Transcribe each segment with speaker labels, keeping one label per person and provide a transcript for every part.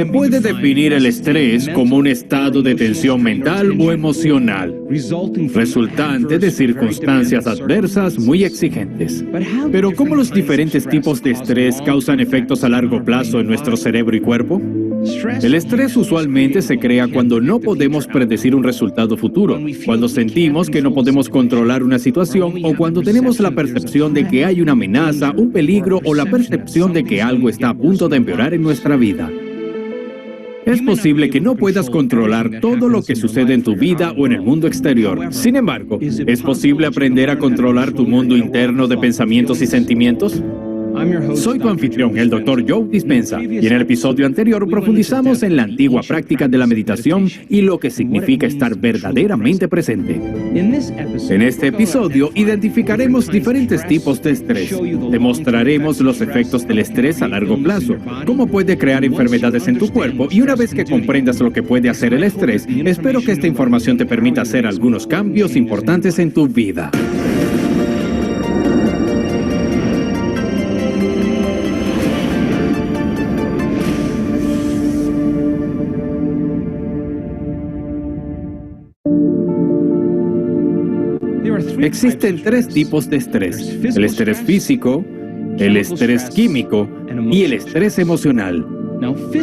Speaker 1: Se puede definir el estrés como un estado de tensión mental o emocional, resultante de circunstancias adversas muy exigentes. Pero ¿cómo los diferentes tipos de estrés causan efectos a largo plazo en nuestro cerebro y cuerpo? El estrés usualmente se crea cuando no podemos predecir un resultado futuro, cuando sentimos que no podemos controlar una situación o cuando tenemos la percepción de que hay una amenaza, un peligro o la percepción de que algo está a punto de empeorar en nuestra vida. Es posible que no puedas controlar todo lo que sucede en tu vida o en el mundo exterior. Sin embargo, ¿es posible aprender a controlar tu mundo interno de pensamientos y sentimientos? Soy tu anfitrión, el Dr. Joe Dispenza, y en el episodio anterior profundizamos en la antigua práctica de la meditación y lo que significa estar verdaderamente presente. En este episodio identificaremos diferentes tipos de estrés, demostraremos los efectos del estrés a largo plazo, cómo puede crear enfermedades en tu cuerpo, y una vez que comprendas lo que puede hacer el estrés, espero que esta información te permita hacer algunos cambios importantes en tu vida. Existen tres tipos de estrés: el estrés físico, el estrés químico y el estrés emocional.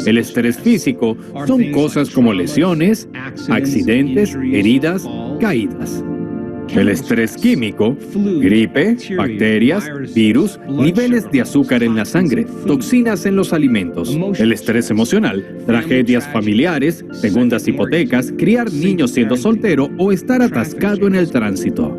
Speaker 1: El estrés físico son cosas como lesiones, accidentes, heridas, caídas. El estrés químico, gripe, bacterias, virus, niveles de azúcar en la sangre, toxinas en los alimentos. El estrés emocional, tragedias familiares, segundas hipotecas, criar niños siendo soltero o estar atascado en el tránsito.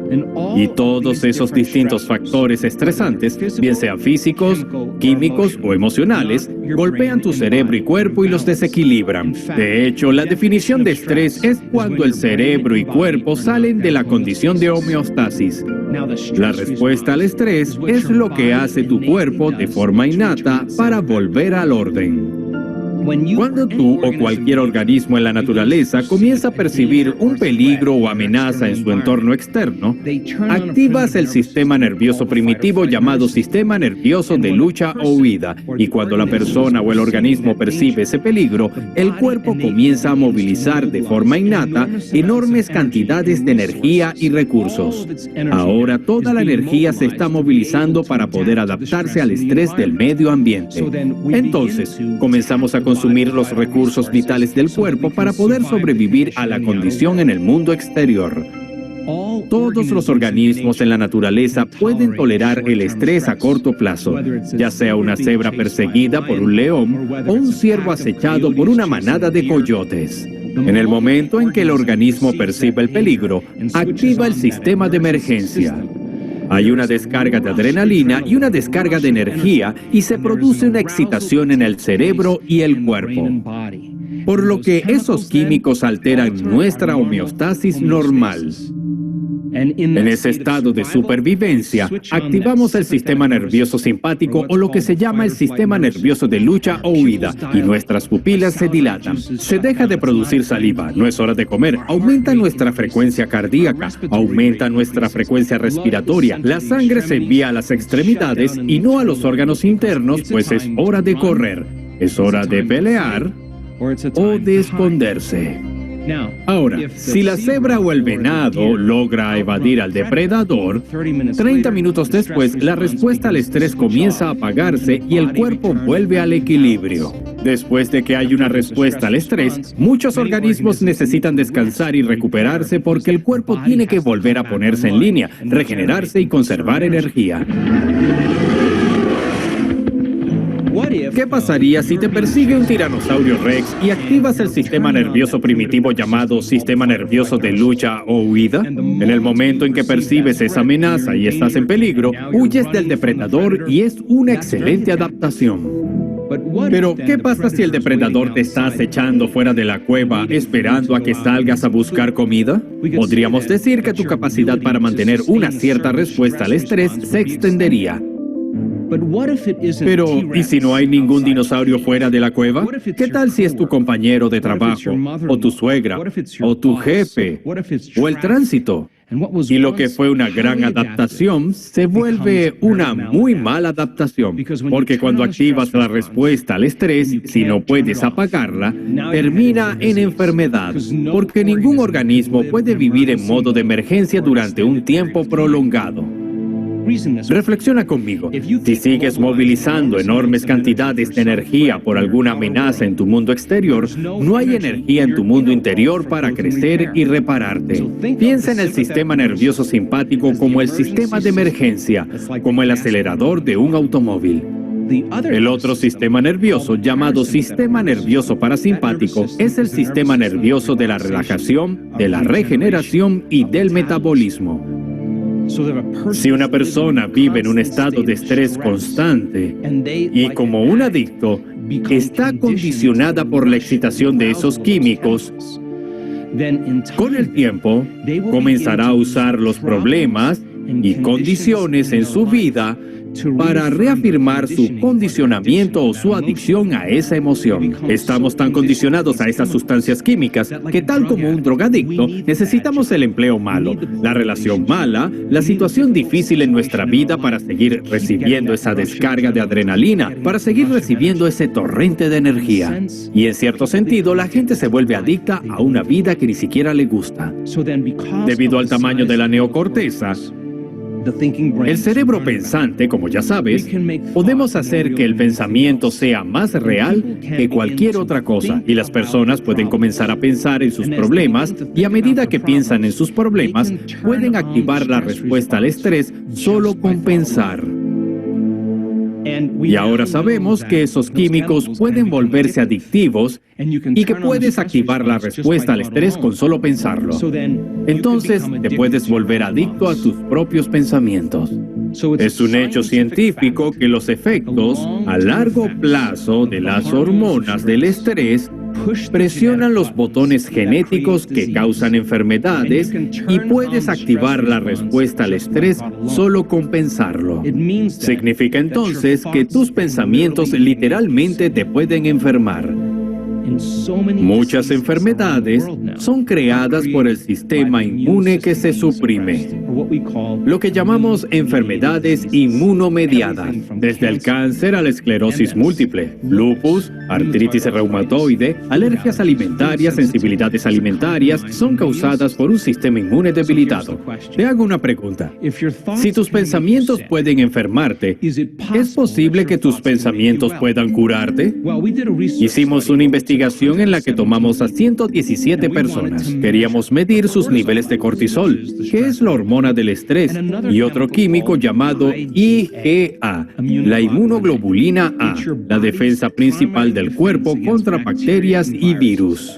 Speaker 1: Y todos esos distintos factores estresantes, bien sean físicos, químicos o emocionales, golpean tu cerebro y cuerpo y los desequilibran. De hecho, la definición de estrés es cuando el cerebro y cuerpo salen de la condición de homeostasis. La respuesta al estrés es lo que hace tu cuerpo de forma innata para volver al orden. Cuando tú o cualquier organismo en la naturaleza comienza a percibir un peligro o amenaza en su entorno externo, activas el sistema nervioso primitivo llamado sistema nervioso de lucha o huida, y cuando la persona o el organismo percibe ese peligro, el cuerpo comienza a movilizar de forma innata enormes cantidades de energía y recursos. Ahora toda la energía se está movilizando para poder adaptarse al estrés del medio ambiente. Entonces, comenzamos a consumir los recursos vitales del cuerpo para poder sobrevivir a la condición en el mundo exterior. Todos los organismos en la naturaleza pueden tolerar el estrés a corto plazo, ya sea una cebra perseguida por un león o un ciervo acechado por una manada de coyotes. En el momento en que el organismo percibe el peligro, activa el sistema de emergencia. Hay una descarga de adrenalina y una descarga de energía y se produce una excitación en el cerebro y el cuerpo, por lo que esos químicos alteran nuestra homeostasis normal. En ese estado de supervivencia, activamos el sistema nervioso simpático o lo que se llama el sistema nervioso de lucha o huida, y nuestras pupilas se dilatan. Se deja de producir saliva, no es hora de comer, aumenta nuestra frecuencia cardíaca, aumenta nuestra frecuencia respiratoria, la sangre se envía a las extremidades y no a los órganos internos, pues es hora de correr, es hora de pelear o de esconderse. Ahora, si la cebra o el venado logra evadir al depredador, 30 minutos después, la respuesta al estrés comienza a apagarse y el cuerpo vuelve al equilibrio. Después de que hay una respuesta al estrés, muchos organismos necesitan descansar y recuperarse porque el cuerpo tiene que volver a ponerse en línea, regenerarse y conservar energía. ¿Qué pasaría si te persigue un tiranosaurio rex y activas el sistema nervioso primitivo llamado sistema nervioso de lucha o huida? En el momento en que percibes esa amenaza y estás en peligro, huyes del depredador y es una excelente adaptación. Pero, ¿qué pasa si el depredador te está acechando fuera de la cueva esperando a que salgas a buscar comida? Podríamos decir que tu capacidad para mantener una cierta respuesta al estrés se extendería. Pero, ¿y si no hay ningún dinosaurio fuera de la cueva? ¿Qué tal si es tu compañero de trabajo, o tu suegra, o tu jefe, o el tránsito? Y lo que fue una gran adaptación se vuelve una muy mala adaptación, porque cuando activas la respuesta al estrés, si no puedes apagarla, termina en enfermedad, porque ningún organismo puede vivir en modo de emergencia durante un tiempo prolongado. Reflexiona conmigo. Si sigues movilizando enormes cantidades de energía por alguna amenaza en tu mundo exterior, no hay energía en tu mundo interior para crecer y repararte. Piensa en el sistema nervioso simpático como el sistema de emergencia, como el acelerador de un automóvil. El otro sistema nervioso, llamado sistema nervioso parasimpático, es el sistema nervioso de la relajación, de la regeneración y del metabolismo. Si una persona vive en un estado de estrés constante y como un adicto está condicionada por la excitación de esos químicos, con el tiempo comenzará a usar los problemas y condiciones en su vida para reafirmar su condicionamiento o su adicción a esa emoción. Estamos tan condicionados a esas sustancias químicas que, tal como un drogadicto, necesitamos el empleo malo, la relación mala, la situación difícil en nuestra vida para seguir recibiendo esa descarga de adrenalina, para seguir recibiendo ese torrente de energía. Y en cierto sentido, la gente se vuelve adicta a una vida que ni siquiera le gusta. Debido al tamaño de la neocorteza, el cerebro pensante, como ya sabes, podemos hacer que el pensamiento sea más real que cualquier otra cosa, y las personas pueden comenzar a pensar en sus problemas, y a medida que piensan en sus problemas, pueden activar la respuesta al estrés solo con pensar. Y ahora sabemos que esos químicos pueden volverse adictivos y que puedes activar la respuesta al estrés con solo pensarlo. Entonces, te puedes volver adicto a tus propios pensamientos. Es un hecho científico que los efectos a largo plazo de las hormonas del estrés presionan los botones genéticos que causan enfermedades y puedes activar la respuesta al estrés solo con pensarlo. Significa entonces que tus pensamientos literalmente te pueden enfermar. Muchas enfermedades son creadas por el sistema inmune que se suprime, lo que llamamos enfermedades inmunomediadas, desde el cáncer a la esclerosis múltiple, lupus, artritis reumatoide, alergias alimentarias, sensibilidades alimentarias, son causadas por un sistema inmune debilitado. Te hago una pregunta. Si tus pensamientos pueden enfermarte, ¿es posible que tus pensamientos puedan curarte? Hicimos una investigación en la que tomamos a 117 personas. Queríamos medir sus niveles de cortisol, que es la hormona del estrés, y otro químico llamado IgA, la inmunoglobulina A, la defensa principal del cuerpo contra bacterias y virus.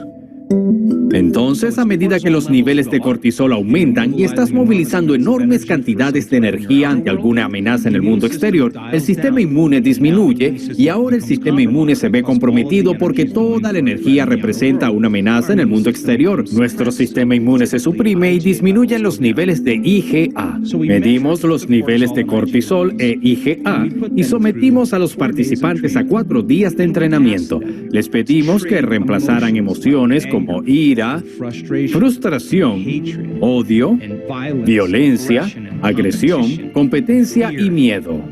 Speaker 1: Entonces, a medida que los niveles de cortisol aumentan y estás movilizando enormes cantidades de energía ante alguna amenaza en el mundo exterior, el sistema inmune disminuye y ahora el sistema inmune se ve comprometido porque toda la energía representa una amenaza en el mundo exterior. Nuestro sistema inmune se suprime y disminuyen los niveles de IgA. Medimos los niveles de cortisol e IgA y sometimos a los participantes a 4 días de entrenamiento. Les pedimos que reemplazaran emociones como ira, frustración, odio, violencia, agresión, competencia y miedo.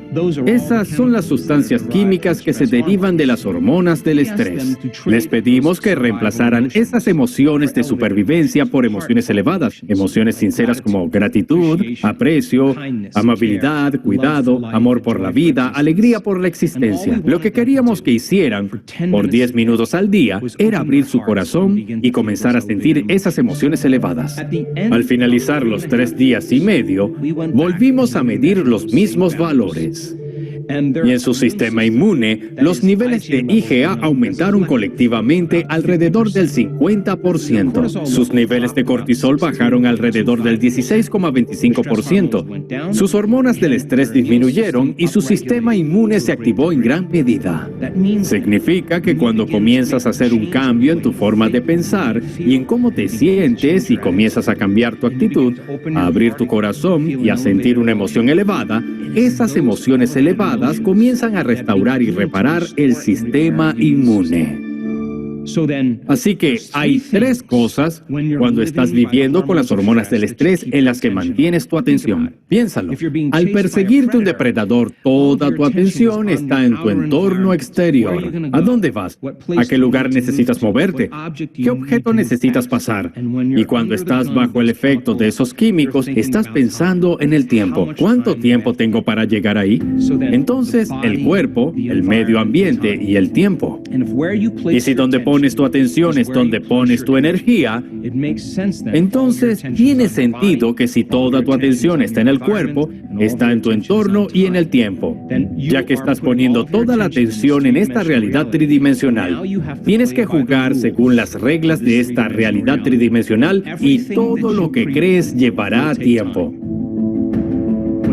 Speaker 1: Esas son las sustancias químicas que se derivan de las hormonas del estrés. Les pedimos que reemplazaran esas emociones de supervivencia por emociones elevadas, emociones sinceras como gratitud, aprecio, amabilidad, cuidado, amor por la vida, alegría por la existencia. Lo que queríamos que hicieran por 10 minutos al día era abrir su corazón y comenzar a sentir esas emociones elevadas. Al finalizar los 3 días y medio, volvimos a medir los mismos valores. Y en su sistema inmune, los niveles de IgA aumentaron colectivamente alrededor del 50%. Sus niveles de cortisol bajaron alrededor del 16,25%. Sus hormonas del estrés disminuyeron y su sistema inmune se activó en gran medida. Significa que cuando comienzas a hacer un cambio en tu forma de pensar y en cómo te sientes y comienzas a cambiar tu actitud, a abrir tu corazón y a sentir una emoción elevada, esas emociones elevadas comienzan a restaurar y reparar el sistema inmune. Así que hay tres cosas cuando estás viviendo con las hormonas del estrés en las que mantienes tu atención. Piénsalo. Al perseguirte un depredador, toda tu atención está en tu entorno exterior. ¿A dónde vas? ¿A qué lugar necesitas moverte? ¿Qué objeto necesitas pasar? Y cuando estás bajo el efecto de esos químicos, estás pensando en el tiempo. ¿Cuánto tiempo tengo para llegar ahí? Entonces, el cuerpo, el medio ambiente y el tiempo. Y si donde pones tu atención es donde pones tu energía, entonces tiene sentido que si toda tu atención está en el cuerpo, está en tu entorno y en el tiempo. Ya que estás poniendo toda la atención en esta realidad tridimensional, tienes que jugar según las reglas de esta realidad tridimensional y todo lo que crees llevará tiempo.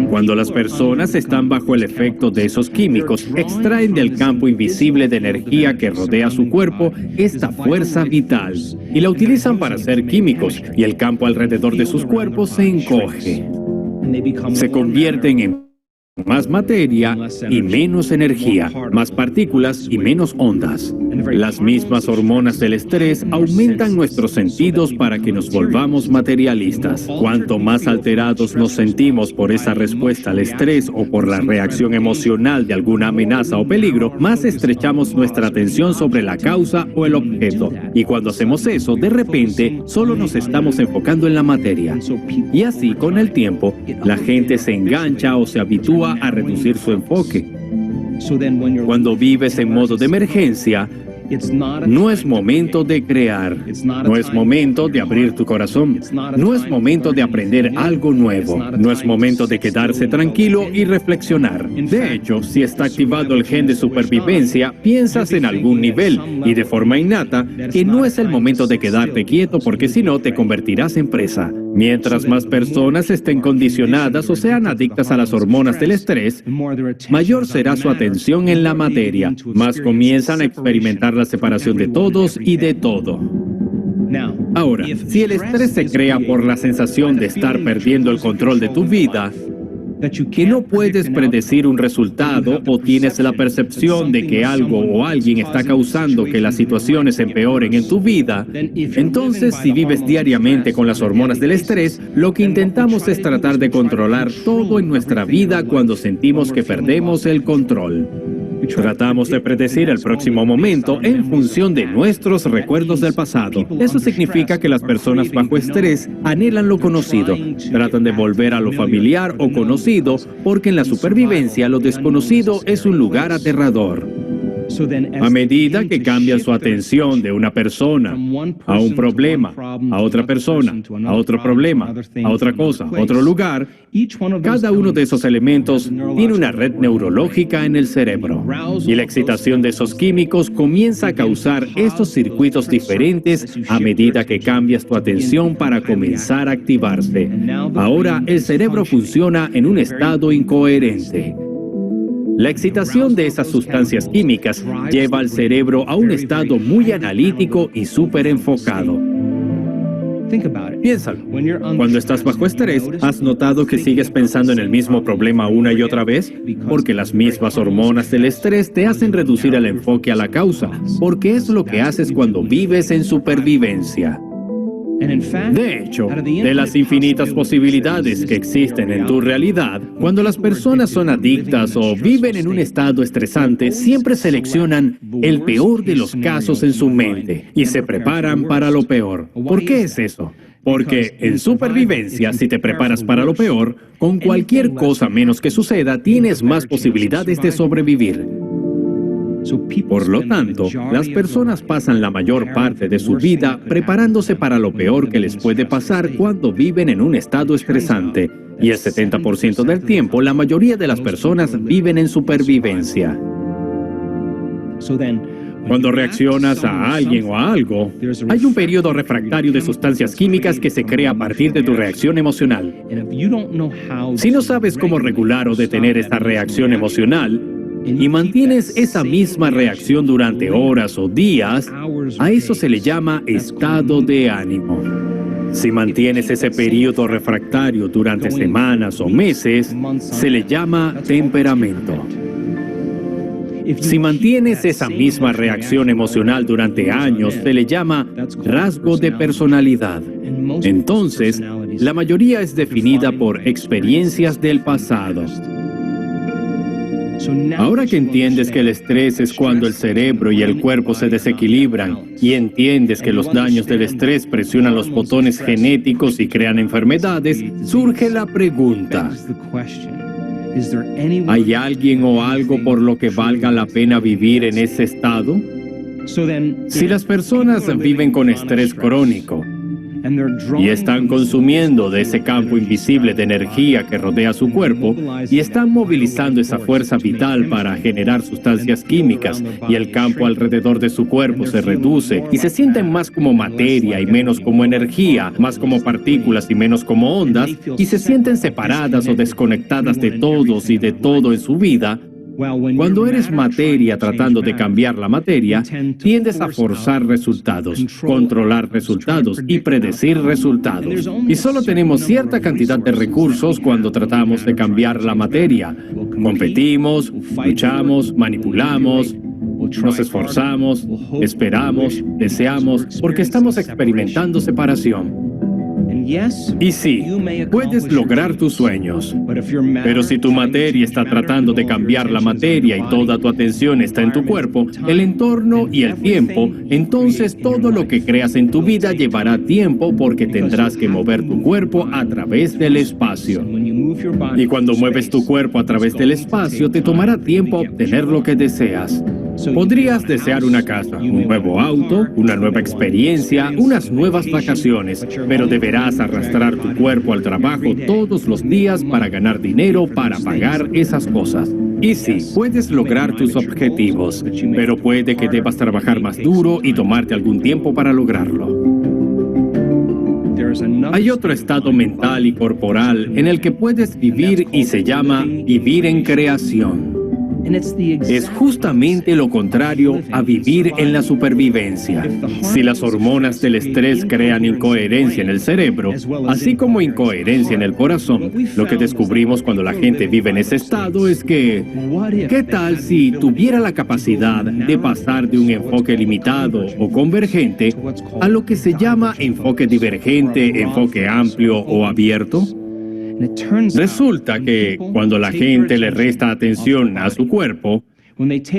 Speaker 1: Cuando las personas están bajo el efecto de esos químicos, extraen del campo invisible de energía que rodea su cuerpo esta fuerza vital y la utilizan para hacer químicos, y el campo alrededor de sus cuerpos se encoge. Se convierten en más materia y menos energía, más partículas y menos ondas. Las mismas hormonas del estrés aumentan nuestros sentidos para que nos volvamos materialistas. Cuanto más alterados nos sentimos por esa respuesta al estrés o por la reacción emocional de alguna amenaza o peligro, más estrechamos nuestra atención sobre la causa o el objeto. Y cuando hacemos eso, de repente, solo nos estamos enfocando en la materia. Y así, con el tiempo, la gente se engancha o se habitúa a reducir su enfoque. Cuando vives en modo de emergencia, no es momento de crear, no es momento de abrir tu corazón, no es momento de aprender algo nuevo, no es momento de quedarse tranquilo y reflexionar. De hecho, si está activado el gen de supervivencia, piensas en algún nivel y de forma innata que no es el momento de quedarte quieto porque si no te convertirás en presa. Mientras más personas estén condicionadas o sean adictas a las hormonas del estrés, mayor será su atención en la materia, más comienzan a experimentar la separación de todos y de todo. Ahora, si el estrés se crea por la sensación de estar perdiendo el control de tu vida, que no puedes predecir un resultado o tienes la percepción de que algo o alguien está causando que las situaciones empeoren en tu vida, entonces si vives diariamente con las hormonas del estrés, lo que intentamos es tratar de controlar todo en nuestra vida cuando sentimos que perdemos el control. Tratamos de predecir el próximo momento en función de nuestros recuerdos del pasado. Eso significa que las personas bajo estrés anhelan lo conocido, tratan de volver a lo familiar o conocido, porque en la supervivencia lo desconocido es un lugar aterrador. A medida que cambian su atención de una persona a un problema, a otra persona, a otro problema, a otra cosa, a otro lugar, cada uno de esos elementos tiene una red neurológica en el cerebro. Y la excitación de esos químicos comienza a causar estos circuitos diferentes a medida que cambias tu atención para comenzar a activarse. Ahora el cerebro funciona en un estado incoherente. La excitación de esas sustancias químicas lleva al cerebro a un estado muy analítico y súper enfocado. Piénsalo. Cuando estás bajo estrés, ¿has notado que sigues pensando en el mismo problema una y otra vez? Porque las mismas hormonas del estrés te hacen reducir el enfoque a la causa, porque es lo que haces cuando vives en supervivencia. De hecho, de las infinitas posibilidades que existen en tu realidad, cuando las personas son adictas o viven en un estado estresante, siempre seleccionan el peor de los casos en su mente y se preparan para lo peor. ¿Por qué es eso? Porque en supervivencia, si te preparas para lo peor, con cualquier cosa menos que suceda, tienes más posibilidades de sobrevivir. Por lo tanto, las personas pasan la mayor parte de su vida preparándose para lo peor que les puede pasar cuando viven en un estado estresante. Y el 70% del tiempo, la mayoría de las personas viven en supervivencia. Cuando reaccionas a alguien o a algo, hay un periodo refractario de sustancias químicas que se crea a partir de tu reacción emocional. Si no sabes cómo regular o detener esta reacción emocional, y mantienes esa misma reacción durante horas o días, a eso se le llama estado de ánimo. Si mantienes ese periodo refractario durante semanas o meses, se le llama temperamento. Si mantienes esa misma reacción emocional durante años, se le llama rasgo de personalidad. Entonces, la mayoría es definida por experiencias del pasado. Ahora que entiendes que el estrés es cuando el cerebro y el cuerpo se desequilibran y entiendes que los daños del estrés presionan los botones genéticos y crean enfermedades, surge la pregunta: ¿hay alguien o algo por lo que valga la pena vivir en ese estado? Si las personas viven con estrés crónico y están consumiendo de ese campo invisible de energía que rodea su cuerpo y están movilizando esa fuerza vital para generar sustancias químicas, y el campo alrededor de su cuerpo se reduce y se sienten más como materia y menos como energía, más como partículas y menos como ondas, y se sienten separadas o desconectadas de todos y de todo en su vida, cuando eres materia tratando de cambiar la materia, tiendes a forzar resultados, controlar resultados y predecir resultados. Y solo tenemos cierta cantidad de recursos cuando tratamos de cambiar la materia. Competimos, luchamos, manipulamos, nos esforzamos, esperamos, deseamos, porque estamos experimentando separación. Y sí, puedes lograr tus sueños, pero si tu materia está tratando de cambiar la materia y toda tu atención está en tu cuerpo, el entorno y el tiempo, entonces todo lo que creas en tu vida llevará tiempo porque tendrás que mover tu cuerpo a través del espacio. Y cuando mueves tu cuerpo a través del espacio, te tomará tiempo obtener lo que deseas. Podrías desear una casa, un nuevo auto, una nueva experiencia, unas nuevas vacaciones, pero deberás arrastrar tu cuerpo al trabajo todos los días para ganar dinero para pagar esas cosas. Y sí, puedes lograr tus objetivos, pero puede que debas trabajar más duro y tomarte algún tiempo para lograrlo. Hay otro estado mental y corporal en el que puedes vivir y se llama vivir en creación. Es justamente lo contrario a vivir en la supervivencia. Si las hormonas del estrés crean incoherencia en el cerebro, así como incoherencia en el corazón, lo que descubrimos cuando la gente vive en ese estado es que, ¿qué tal si tuviera la capacidad de pasar de un enfoque limitado o convergente a lo que se llama enfoque divergente, enfoque amplio o abierto? Resulta que cuando la gente le resta atención a su cuerpo,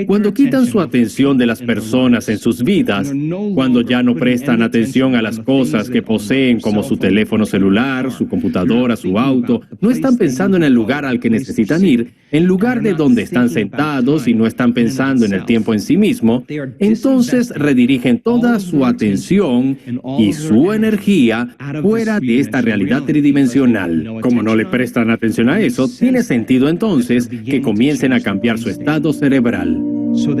Speaker 1: cuando quitan su atención de las personas en sus vidas, cuando ya no prestan atención a las cosas que poseen como su teléfono celular, su computadora, su auto, no están pensando en el lugar al que necesitan ir, en lugar de donde están sentados, y no están pensando en el tiempo en sí mismo, entonces redirigen toda su atención y su energía fuera de esta realidad tridimensional. Como no le prestan atención a eso, tiene sentido entonces que comiencen a cambiar su estado cerebral.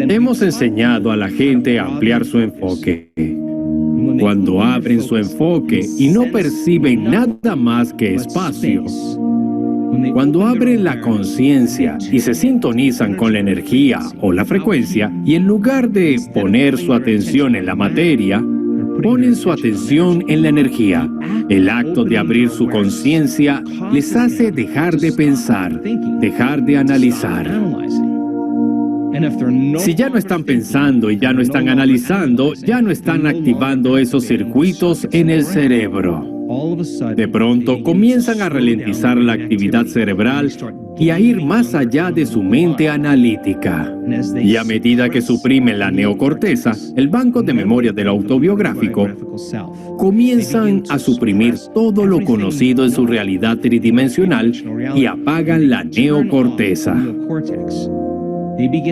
Speaker 1: Hemos enseñado a la gente a ampliar su enfoque. Cuando abren su enfoque y no perciben nada más que espacio, cuando abren la conciencia y se sintonizan con la energía o la frecuencia, y en lugar de poner su atención en la materia, ponen su atención en la energía. El acto de abrir su conciencia les hace dejar de pensar, dejar de analizar. Si ya no están pensando y ya no están analizando, ya no están activando esos circuitos en el cerebro. De pronto comienzan a ralentizar la actividad cerebral y a ir más allá de su mente analítica. Y a medida que suprimen la neocorteza, el banco de memoria del autobiográfico, comienzan a suprimir todo lo conocido en su realidad tridimensional y apagan la neocorteza,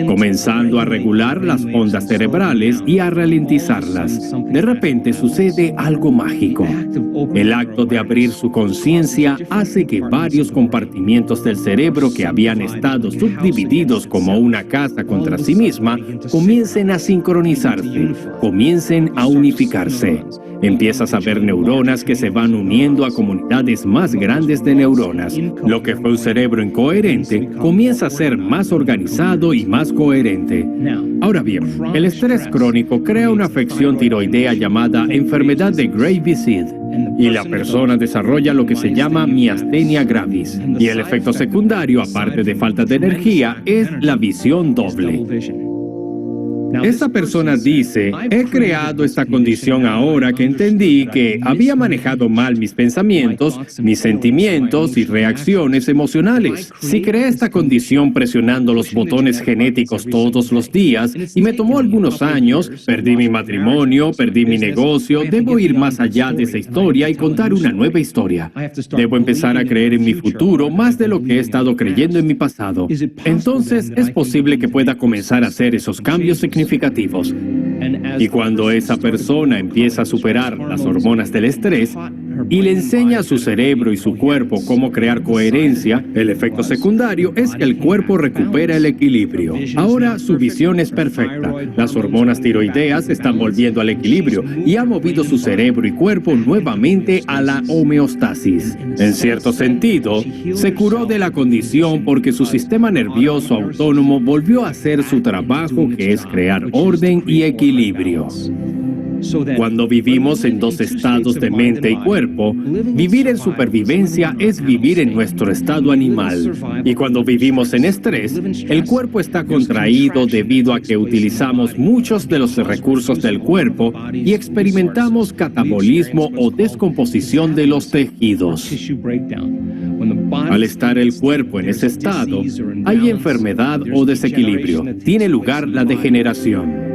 Speaker 1: comenzando a regular las ondas cerebrales y a ralentizarlas. De repente sucede algo mágico. El acto de abrir su conciencia hace que varios compartimientos del cerebro que habían estado subdivididos como una casa contra sí misma comiencen a sincronizarse, comiencen a unificarse. Empiezas a ver neuronas que se van uniendo a comunidades más grandes de neuronas. Lo que fue un cerebro incoherente comienza a ser más organizado y más coherente. Ahora bien, el estrés crónico crea una afección tiroidea llamada enfermedad de Graves-Sid, y la persona desarrolla lo que se llama miastenia gravis. Y el efecto secundario, aparte de falta de energía, es la visión doble. Esta persona dice, he creado esta condición ahora que entendí que había manejado mal mis pensamientos, mis sentimientos y reacciones emocionales. Si creé esta condición presionando los botones genéticos todos los días y me tomó algunos años, perdí mi matrimonio, perdí mi negocio, debo ir más allá de esa historia y contar una nueva historia. Debo empezar a creer en mi futuro más de lo que he estado creyendo en mi pasado. Entonces, es posible que pueda comenzar a hacer esos cambios significativos. Y cuando esa persona empieza a superar las hormonas del estrés y le enseña a su cerebro y su cuerpo cómo crear coherencia, el efecto secundario es que el cuerpo recupera el equilibrio. Ahora su visión es perfecta. Las hormonas tiroideas están volviendo al equilibrio y ha movido su cerebro y cuerpo nuevamente a la homeostasis. En cierto sentido, se curó de la condición porque su sistema nervioso autónomo volvió a hacer su trabajo, que es crear orden y equilibrio. Cuando vivimos en dos estados de mente y cuerpo, vivir en supervivencia es vivir en nuestro estado animal. Y cuando vivimos en estrés, el cuerpo está contraído debido a que utilizamos muchos de los recursos del cuerpo y experimentamos catabolismo o descomposición de los tejidos. Al estar el cuerpo en ese estado, hay enfermedad o desequilibrio. Tiene lugar la degeneración.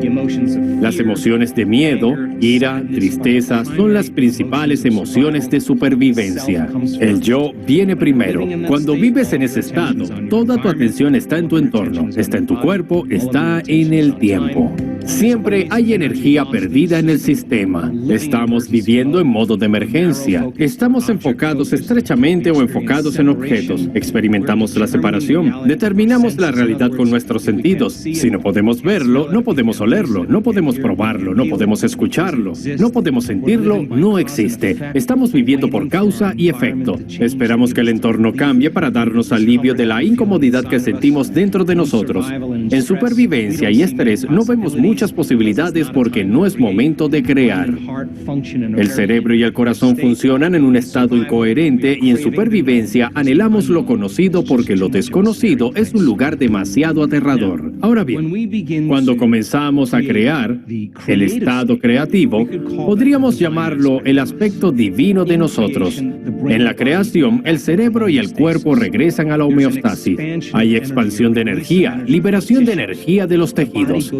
Speaker 1: Las emociones de miedo, ira, tristeza son las principales emociones de supervivencia. El yo viene primero. Cuando vives en ese estado, toda tu atención está en tu entorno, está en tu cuerpo, está en el tiempo. Siempre hay energía perdida en el sistema. Estamos viviendo en modo de emergencia. Estamos enfocados estrechamente o enfocados en objetos. Experimentamos la separación. Determinamos la realidad con nuestros sentidos. Si no podemos verlo, no podemos olerlo, no podemos probarlo, no podemos escucharlo, no podemos sentirlo, no existe. Estamos viviendo por causa y efecto. Esperamos que el entorno cambie para darnos alivio de la incomodidad que sentimos dentro de nosotros. En supervivencia y estrés no vemos muchas posibilidades porque no es momento de crear. El cerebro y el corazón funcionan en un estado incoherente y en supervivencia anhelamos lo conocido porque lo desconocido es un lugar demasiado aterrador. Ahora bien, cuando comenzamos a crear, el estado creativo, podríamos llamarlo el aspecto divino de nosotros. En la creación, el cerebro y el cuerpo regresan a la homeostasis. Hay expansión de energía, liberación de energía de los tejidos.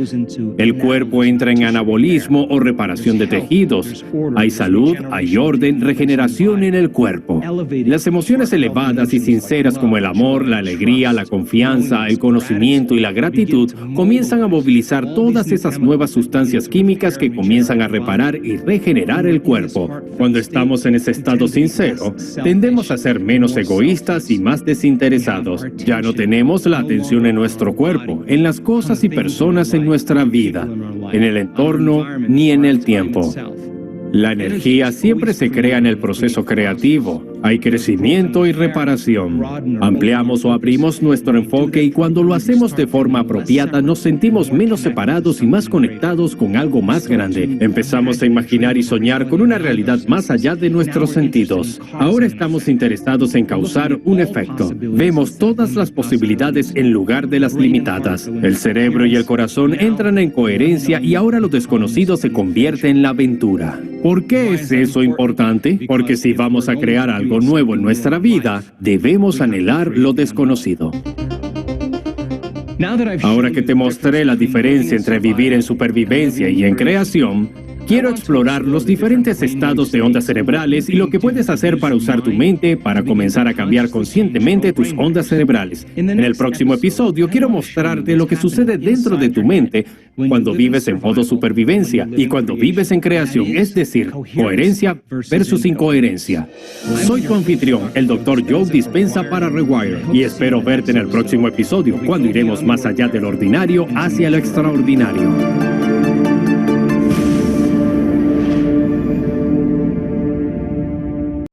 Speaker 1: El cuerpo entra en anabolismo o reparación de tejidos. Hay salud, hay orden, regeneración en el cuerpo. Las emociones elevadas y sinceras como el amor, la alegría, la confianza, el conocimiento y la gratitud comienzan a movilizar todas esas nuevas sustancias químicas que comienzan a reparar y regenerar el cuerpo. Cuando estamos en ese estado sincero, tendemos a ser menos egoístas y más desinteresados. Ya no tenemos la atención en nuestro cuerpo, en las cosas y personas en nuestra vida, en el entorno ni en el tiempo. La energía siempre se crea en el proceso creativo. Hay crecimiento y reparación. Ampliamos o abrimos nuestro enfoque y cuando lo hacemos de forma apropiada nos sentimos menos separados y más conectados con algo más grande. Empezamos a imaginar y soñar con una realidad más allá de nuestros sentidos. Ahora estamos interesados en causar un efecto. Vemos todas las posibilidades en lugar de las limitadas. El cerebro y el corazón entran en coherencia y ahora lo desconocido se convierte en la aventura. ¿Por qué es eso importante? Porque si vamos a crear algo nuevo en nuestra vida, debemos anhelar lo desconocido. Ahora que te mostré la diferencia entre vivir en supervivencia y en creación, quiero explorar los diferentes estados de ondas cerebrales y lo que puedes hacer para usar tu mente para comenzar a cambiar conscientemente tus ondas cerebrales. En el próximo episodio quiero mostrarte lo que sucede dentro de tu mente cuando vives en modo supervivencia y cuando vives en creación, es decir, coherencia versus incoherencia. Soy tu anfitrión, el Dr. Joe Dispenza para Rewire, y espero verte en el próximo episodio, cuando iremos más allá del ordinario hacia lo extraordinario.